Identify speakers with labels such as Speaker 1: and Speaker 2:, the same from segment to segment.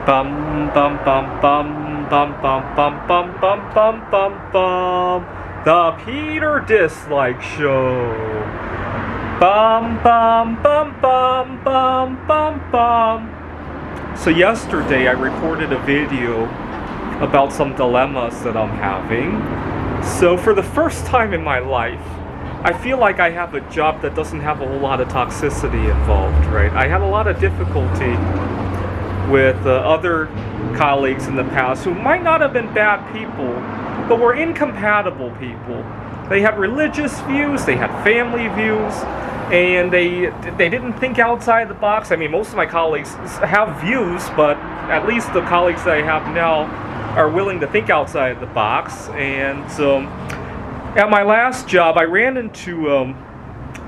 Speaker 1: Bum bum bum bum bum bum bum bum bum bum bum bum. The Peter Dislike Show. Bum bum bum bum bum bum bum. So yesterday I recorded a video about some dilemmas that I'm having. So for the first time in my life, I feel like I have a job that doesn't have a whole lot of toxicity involved, right? I had a lot of difficulty with other colleagues in the past who might not have been bad people, but were incompatible people. They had religious views, they had family views, and they didn't think outside the box. I mean, most of my colleagues have views, but at least the colleagues that I have now are willing to think outside the box. And at my last job, I ran into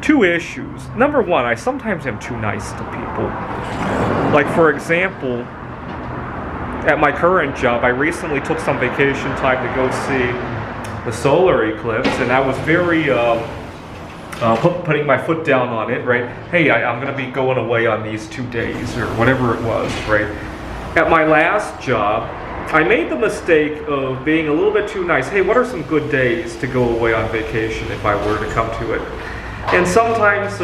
Speaker 1: two issues. Number one, I sometimes am too nice to people. Like, for example, at my current job, I recently took some vacation time to go see the solar eclipse, and I was very putting my foot down on it, right? Hey, I'm going to be going away on these 2 days, or whatever it was, right? At my last job, I made the mistake of being a little bit too nice. Hey, what are some good days to go away on vacation if I were to come to it? And sometimes,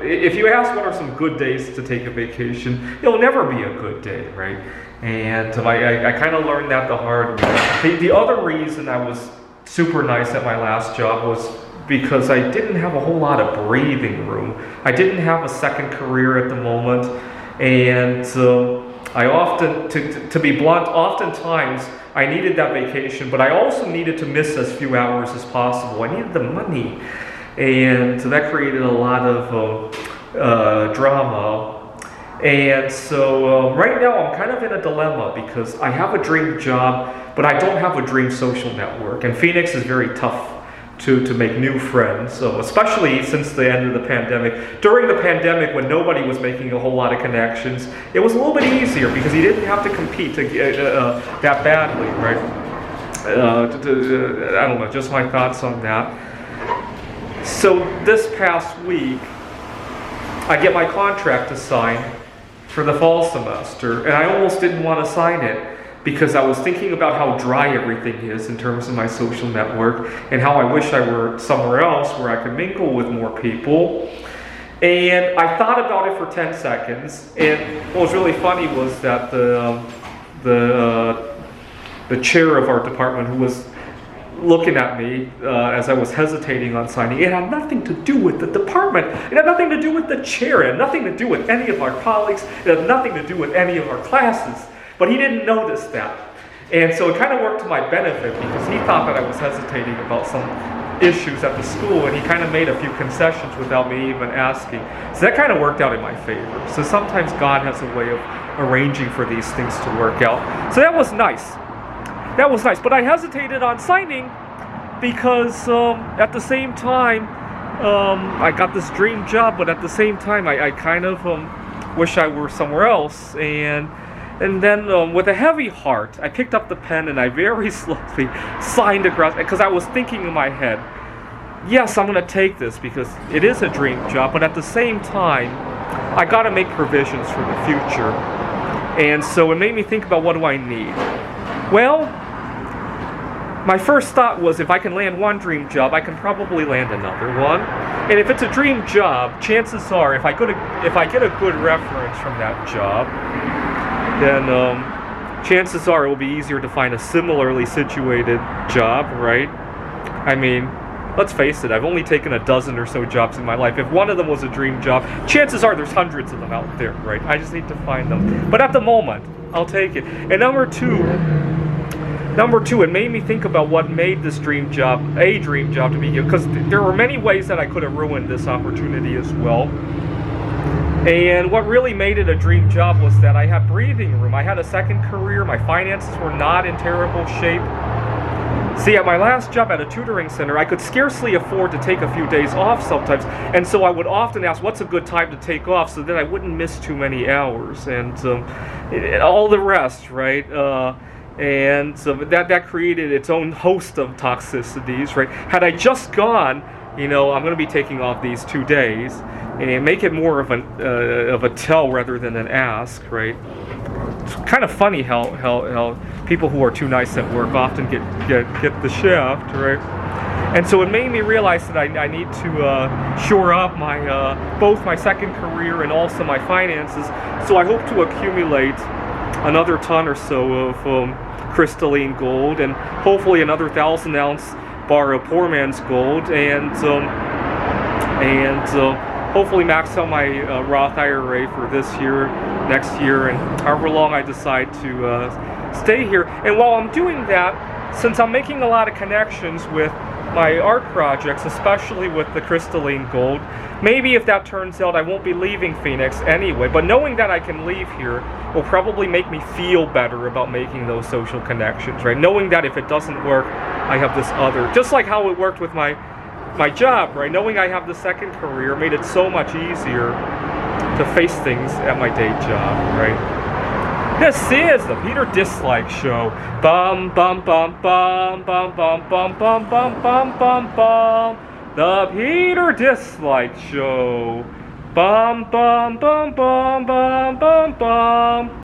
Speaker 1: if you ask what are some good days to take a vacation, it'll never be a good day, right? And I kind of learned that the hard way. The other reason I was super nice at my last job was because I didn't have a whole lot of breathing room. I didn't have a second career at the moment, and I often, to be blunt, oftentimes I needed that vacation, but I also needed to miss as few hours as possible. I needed the money, and so that created a lot of drama. And so right now I'm kind of in a dilemma because I have a dream job, but I don't have a dream social network. And Phoenix is very tough to make new friends, so especially since the end of the pandemic. During the pandemic, when nobody was making a whole lot of connections, it was a little bit easier because you didn't have to compete that badly, right? I don't know, just my thoughts on that. So this past week, I get my contract to sign for the fall semester, and I almost didn't want to sign it because I was thinking about how dry everything is in terms of my social network and how I wish I were somewhere else where I could mingle with more people. And I thought about it for 10 seconds, and what was really funny was that the chair of our department, who was looking at me as I was hesitating on signing, it had nothing to do with the department. It had nothing to do with the chair. It had nothing to do with any of our colleagues. It had nothing to do with any of our classes. But he didn't notice that. And so it kind of worked to my benefit because he thought that I was hesitating about some issues at the school, and he kind of made a few concessions without me even asking. So that kind of worked out in my favor. So sometimes God has a way of arranging for these things to work out. So that was nice. That was nice. But I hesitated on signing because at the same time, I got this dream job, but at the same time, I kind of wish I were somewhere else. And then with a heavy heart, I picked up the pen and I very slowly signed across, because I was thinking in my head, yes, I'm going to take this because it is a dream job, but at the same time, I got to make provisions for the future. And so it made me think about, what do I need? Well, my first thought was, if I can land one dream job, I can probably land another one. And if it's a dream job, chances are, if I get a good reference from that job, then chances are it will be easier to find a similarly situated job, right? I mean, let's face it, I've only taken a dozen or so jobs in my life. If one of them was a dream job, chances are there's hundreds of them out there, right? I just need to find them. But at the moment, I'll take it. And number two, it made me think about what made this dream job a dream job to begin, because there were many ways that I could have ruined this opportunity as well. And what really made it a dream job was that I had breathing room. I had a second career. My finances were not in terrible shape. See, at my last job at a tutoring center, I could scarcely afford to take a few days off sometimes. And so I would often ask, what's a good time to take off, so that I wouldn't miss too many hours, and all the rest, right? And so that created its own host of toxicities, right? Had I just gone, I'm going to be taking off these 2 days, and make it more of a tell rather than an ask, right? It's kind of funny how people who are too nice at work often get the shaft, right? And so it made me realize that I need to shore up my both my second career and also my finances. So I hope to accumulate another ton or so of crystalline gold, and hopefully another 1,000-ounce bar of poor man's gold, and hopefully max out my Roth IRA for this year, next year, and however long I decide to stay here. And while I'm doing that, since I'm making a lot of connections with my art projects, especially with the crystalline gold, maybe if that turns out, I won't be leaving Phoenix anyway, but knowing that I can leave here will probably make me feel better about making those social connections, right? Knowing that if it doesn't work, I have this other, just like how it worked with my job, right? Knowing I have the second career made it so much easier to face things at my day job, right? This is the Peter Dislike Show. Bum bum bum bum bum bum bum bum bum bum bum bum. The Peter Dislike Show. Bum bum bum bum bum bum bum.